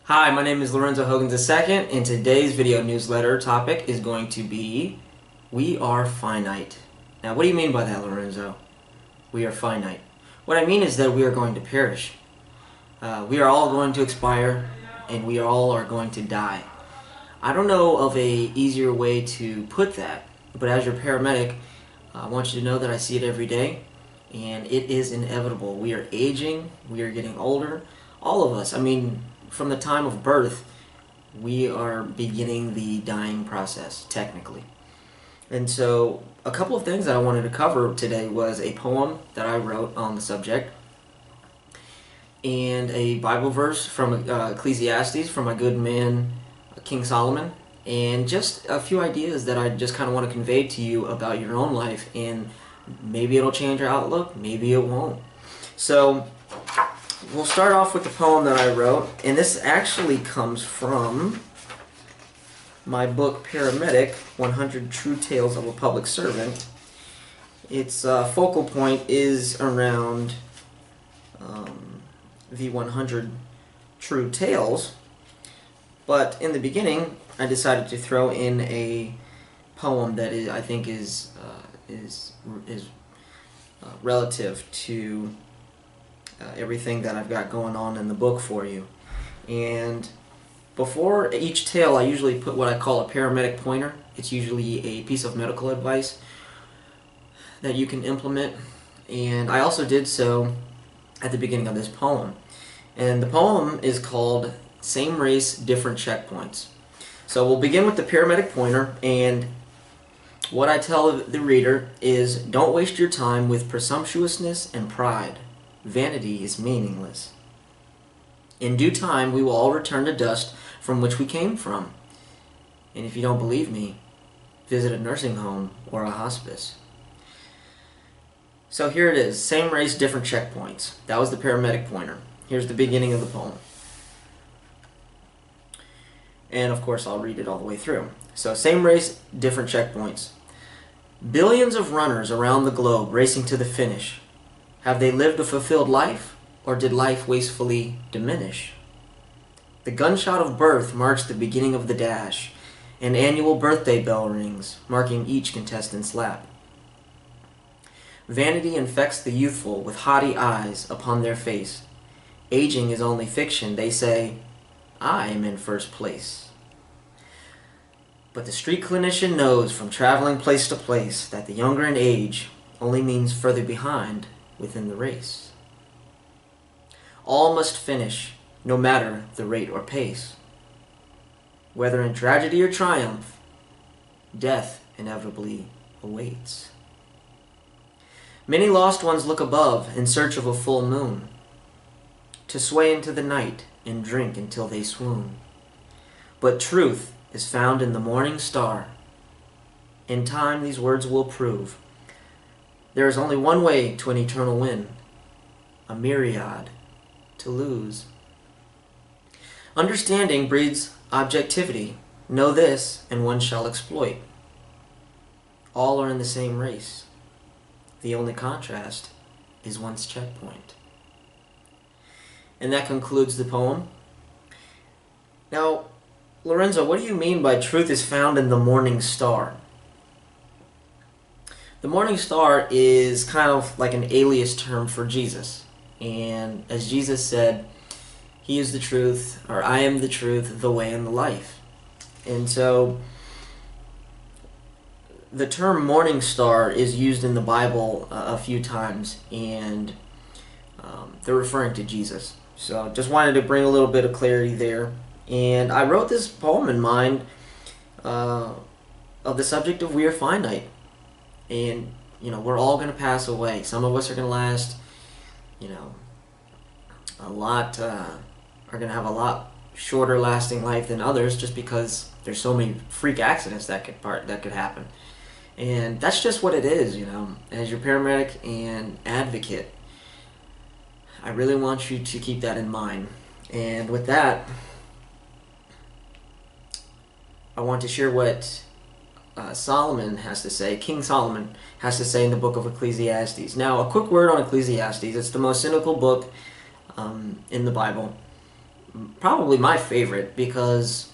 Hi, my name is Lorenzo Hogans II, and today's video newsletter topic is going to be We Are Finite. Now, what do you mean by that, Lorenzo? We are finite. What I mean is that we are going to perish. We are all going to expire, and we all are going to die. I don't know of a easier way to put that, but as your paramedic, I want you to know that I see it every day, and it is inevitable. We are aging, we are getting older, all of us. From the time of birth, we are beginning the dying process, technically. And so, a couple of things that I wanted to cover today was a poem that I wrote on the subject, and a Bible verse from Ecclesiastes from my good man, King Solomon, and just a few ideas that I just kind of want to convey to you about your own life, and maybe it'll change your outlook, maybe it won't. So, we'll start off with the poem that I wrote, and this actually comes from my book, Paramedic, 100 True Tales of a Public Servant. Its focal point is around the 100 True Tales, but in the beginning, I decided to throw in a poem that I think is relative to everything that I've got going on in the book for you. And before each tale, I usually put what I call a paramedic pointer. It's usually a piece of medical advice that you can implement, and I also did so at the beginning of this poem. And the poem is called Same Race, Different Checkpoints. So we'll begin with the paramedic pointer, and what I tell the reader is, don't waste your time with presumptuousness and pride. Vanity is meaningless. In due time, we will all return to dust from which we came from. And if you don't believe me, visit a nursing home or a hospice. So here it is, same race, different checkpoints. That was the paramedic pointer. Here's the beginning of the poem. And of course, I'll read it all the way through. So, same race, different checkpoints. Billions of runners around the globe racing to the finish. Have they lived a fulfilled life, or did life wastefully diminish? The gunshot of birth marks the beginning of the dash. An annual birthday bell rings, marking each contestant's lap. Vanity infects the youthful with haughty eyes upon their face. Aging is only fiction, they say, I am in first place. But the street clinician knows from traveling place to place that the younger in age only means further behind within the race. All must finish, no matter the rate or pace. Whether in tragedy or triumph, death inevitably awaits. Many lost ones look above in search of a full moon, to sway into the night and drink until they swoon. But truth is found in the morning star. In time these words will prove. There is only one way to an eternal win, a myriad to lose. Understanding breeds objectivity. Know this, and one shall exploit. All are in the same race. The only contrast is one's checkpoint. And that concludes the poem. Now, Lorenzo, what do you mean by truth is found in the morning star? The morning star is kind of like an alias term for Jesus. And as Jesus said, He is the truth, or I am the truth, the way, and the life. And so, the term morning star is used in the Bible a few times, and they're referring to Jesus. So, just wanted to bring a little bit of clarity there. And I wrote this poem in mind of the subject of we are finite. And, we're all going to pass away. Some of us are going to last, a lot, are going to have a lot shorter lasting life than others, just because there's so many freak accidents that could happen. And that's just what it is, As your paramedic and advocate, I really want you to keep that in mind. And with that, I want to share what Solomon has to say, King Solomon has to say in the book of Ecclesiastes. Now, a quick word on Ecclesiastes. It's the most cynical book in the Bible. probably my favorite because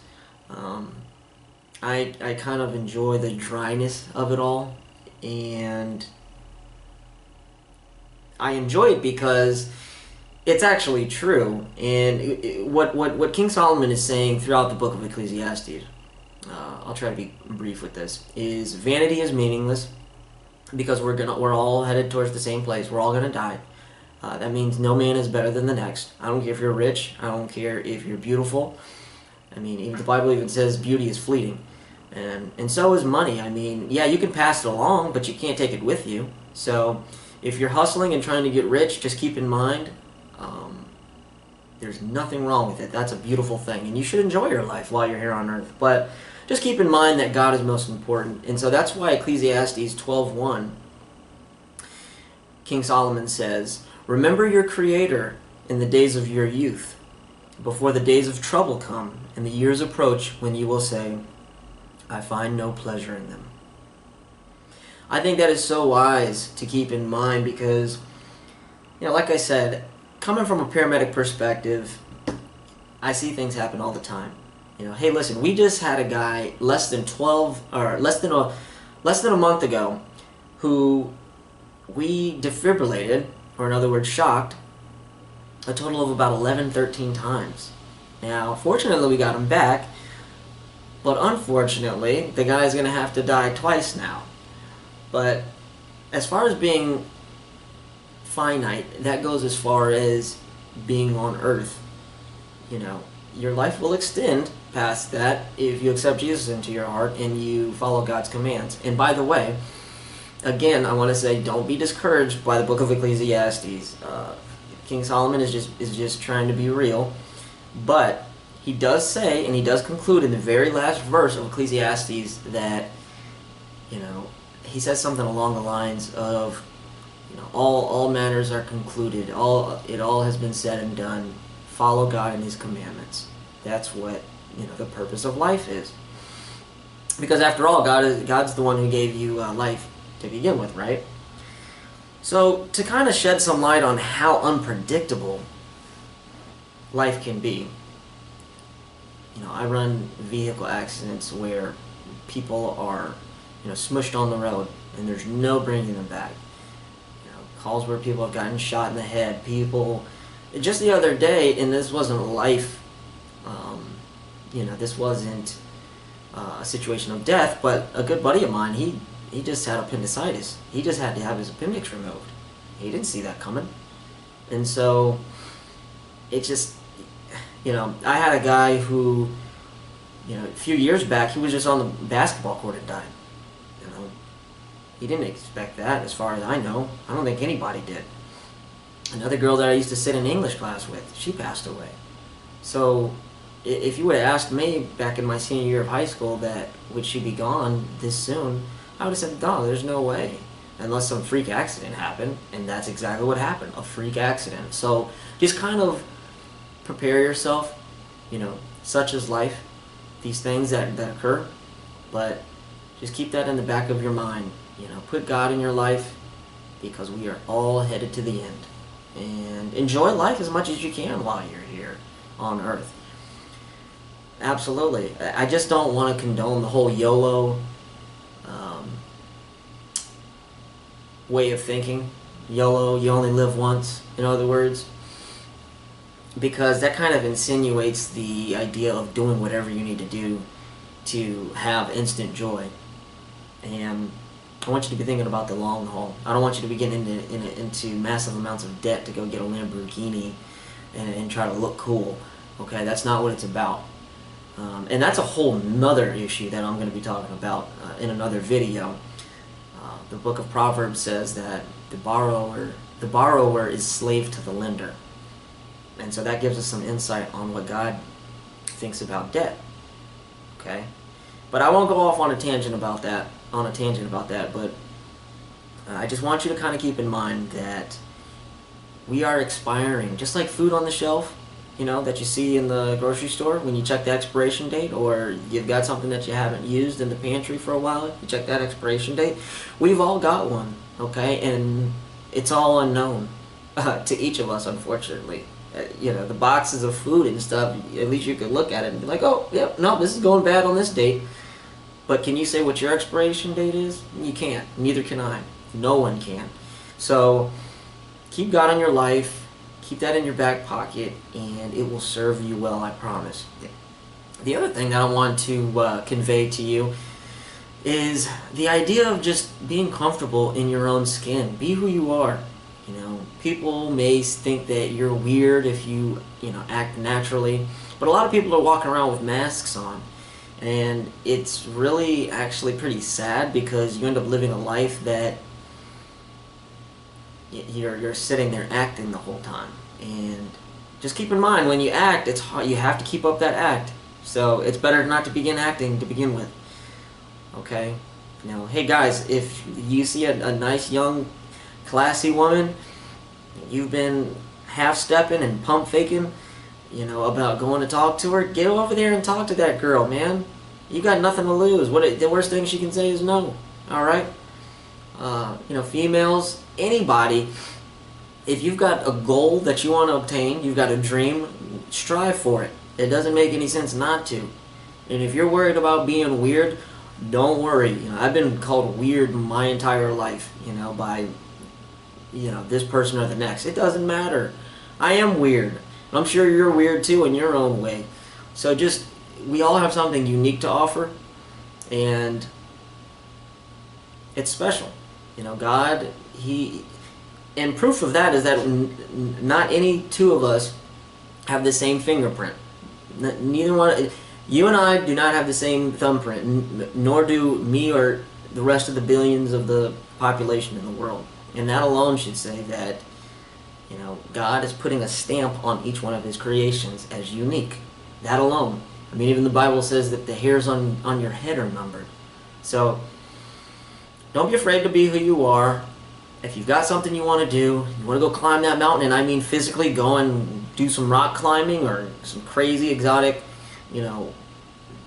I kind of enjoy the dryness of it all, and I enjoy it because it's actually true. And what King Solomon is saying throughout the book of Ecclesiastes, I'll try to be brief with this, is vanity is meaningless because we're all headed towards the same place. We're all gonna die. That means no man is better than the next. I don't care if you're rich. I don't care if you're beautiful. I mean, even the Bible even says beauty is fleeting, and so is money. I mean, yeah, you can pass it along, but you can't take it with you. So, if you're hustling and trying to get rich, just keep in mind, there's nothing wrong with it. That's a beautiful thing, and you should enjoy your life while you're here on earth. But just keep in mind that God is most important, and so that's why Ecclesiastes 12:1, King Solomon says, "Remember your Creator in the days of your youth, before the days of trouble come, and the years approach when you will say, I find no pleasure in them." I think that is so wise to keep in mind because, like I said, coming from a paramedic perspective, I see things happen all the time. Hey, listen, we just had a guy less than a month ago who we defibrillated, or in other words, shocked, a total of about 11, 13 times. Now, fortunately, we got him back, but unfortunately, the guy's going to have to die twice now. But as far as being finite, that goes as far as being on earth. Your life will extend past that if you accept Jesus into your heart and you follow God's commands. And by the way, again, I want to say, don't be discouraged by the book of Ecclesiastes. King Solomon is just trying to be real, but he does say, and he does conclude in the very last verse of Ecclesiastes that, he says something along the lines of, all matters are concluded, it all has been said and done. Follow God and His commandments. That's what the purpose of life is. Because after all, God's the one who gave you life to begin with, right? So to kind of shed some light on how unpredictable life can be, I run vehicle accidents where people are, smushed on the road and there's no bringing them back. Calls where people have gotten shot in the head. People, just the other day, and this wasn't life, this wasn't a situation of death, but a good buddy of mine, he just had appendicitis. He just had to have his appendix removed. He didn't see that coming. And so, it just, I had a guy who, a few years back, he was just on the basketball court and died. He didn't expect that, as far as I know. I don't think anybody did. Another girl that I used to sit in English class with, she passed away. So, if you would have asked me back in my senior year of high school that would she be gone this soon, I would have said, no, there's no way. Unless some freak accident happened, and that's exactly what happened, a freak accident. So, just kind of prepare yourself, such is life, these things that occur, but just keep that in the back of your mind. Put God in your life, because we are all headed to the end. And enjoy life as much as you can while you're here on earth. Absolutely. I just don't want to condone the whole YOLO way of thinking. YOLO, you only live once, in other words. Because that kind of insinuates the idea of doing whatever you need to do to have instant joy. And I want you to be thinking about the long haul. I don't want you to be getting into massive amounts of debt to go get a Lamborghini and try to look cool. Okay, that's not what it's about. And that's a whole nother issue that I'm going to be talking about in another video. The book of Proverbs says that the borrower is slave to the lender. And so that gives us some insight on what God thinks about debt. Okay? But I won't go off on a tangent about that, but I just want you to kind of keep in mind that we are expiring, just like food on the shelf, that you see in the grocery store when you check the expiration date, or you've got something that you haven't used in the pantry for a while, you check that expiration date. We've all got one, okay? And it's all unknown to each of us, unfortunately. the boxes of food and stuff, at least you could look at it and be like, oh, yeah, no, this is going bad on this date. But can you say what your expiration date is? You can't. Neither can I. No one can. So keep God in your life. Keep that in your back pocket, and it will serve you well, I promise. The other thing that I want to convey to you is the idea of just being comfortable in your own skin. Be who you are. People may think that you're weird if you act naturally, but a lot of people are walking around with masks on, and it's really actually pretty sad because you end up living a life that you're sitting there acting the whole time. And just keep in mind, when you act, it's hard. You have to keep up that act. So it's better not to begin acting to begin with. Okay? Hey guys, if you see a nice, young, classy woman, you've been half-stepping and pump-faking, about going to talk to her, get over there and talk to that girl, man. You got nothing to lose. The worst thing she can say is no. Alright? Females, anybody, if you've got a goal that you want to obtain, you've got a dream, strive for it. It doesn't make any sense not to. And if you're worried about being weird, don't worry. I've been called weird my entire life, by this person or the next. It doesn't matter. I am weird. I'm sure you're weird too in your own way. So we all have something unique to offer, and it's special. God, and proof of that is that not any two of us have the same fingerprint. Neither one. You and I do not have the same thumbprint, nor do me or the rest of the billions of the population in the world. And that alone should say that, God is putting a stamp on each one of His creations as unique. That alone. Even the Bible says that the hairs on your head are numbered. So don't be afraid to be who you are. If you've got something you want to do, you want to go climb that mountain, and I mean physically go and do some rock climbing or some crazy exotic,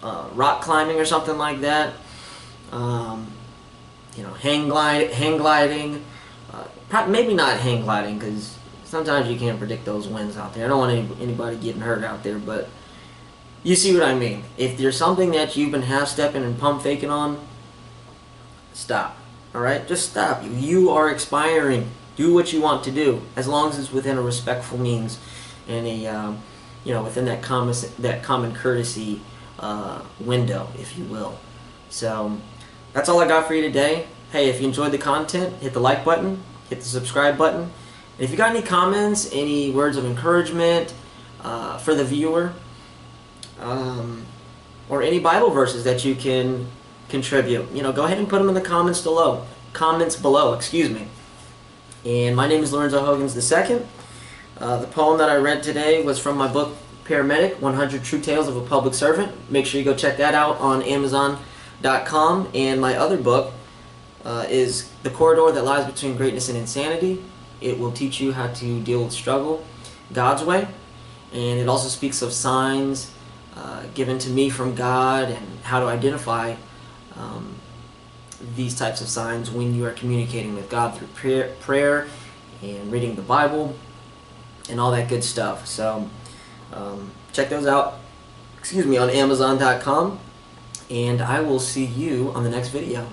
rock climbing or something like that. Hang gliding. Maybe not hang gliding, because sometimes you can't predict those winds out there. I don't want anybody getting hurt out there, but you see what I mean. If there's something that you've been half-stepping and pump-faking on, stop. Alright? Just stop. You are expiring. Do what you want to do, as long as it's within a respectful means and within that common courtesy window, if you will. So that's all I got for you today. Hey, if you enjoyed the content, hit the like button, hit the subscribe button. And if you got any comments, any words of encouragement for the viewer, or any Bible verses that you can contribute, go ahead and put them in the comments below. And my name is Lorenzo Hogans II. The poem that I read today was from my book, Paramedic, 100 True Tales of a Public Servant. Make sure you go check that out on Amazon.com. And my other book is The Corridor That Lies Between Greatness and Insanity. It will teach you how to deal with struggle God's way. And it also speaks of signs given to me from God and how to identify these types of signs when you are communicating with God through prayer and reading the Bible and all that good stuff. So check those out, on Amazon.com, and I will see you on the next video.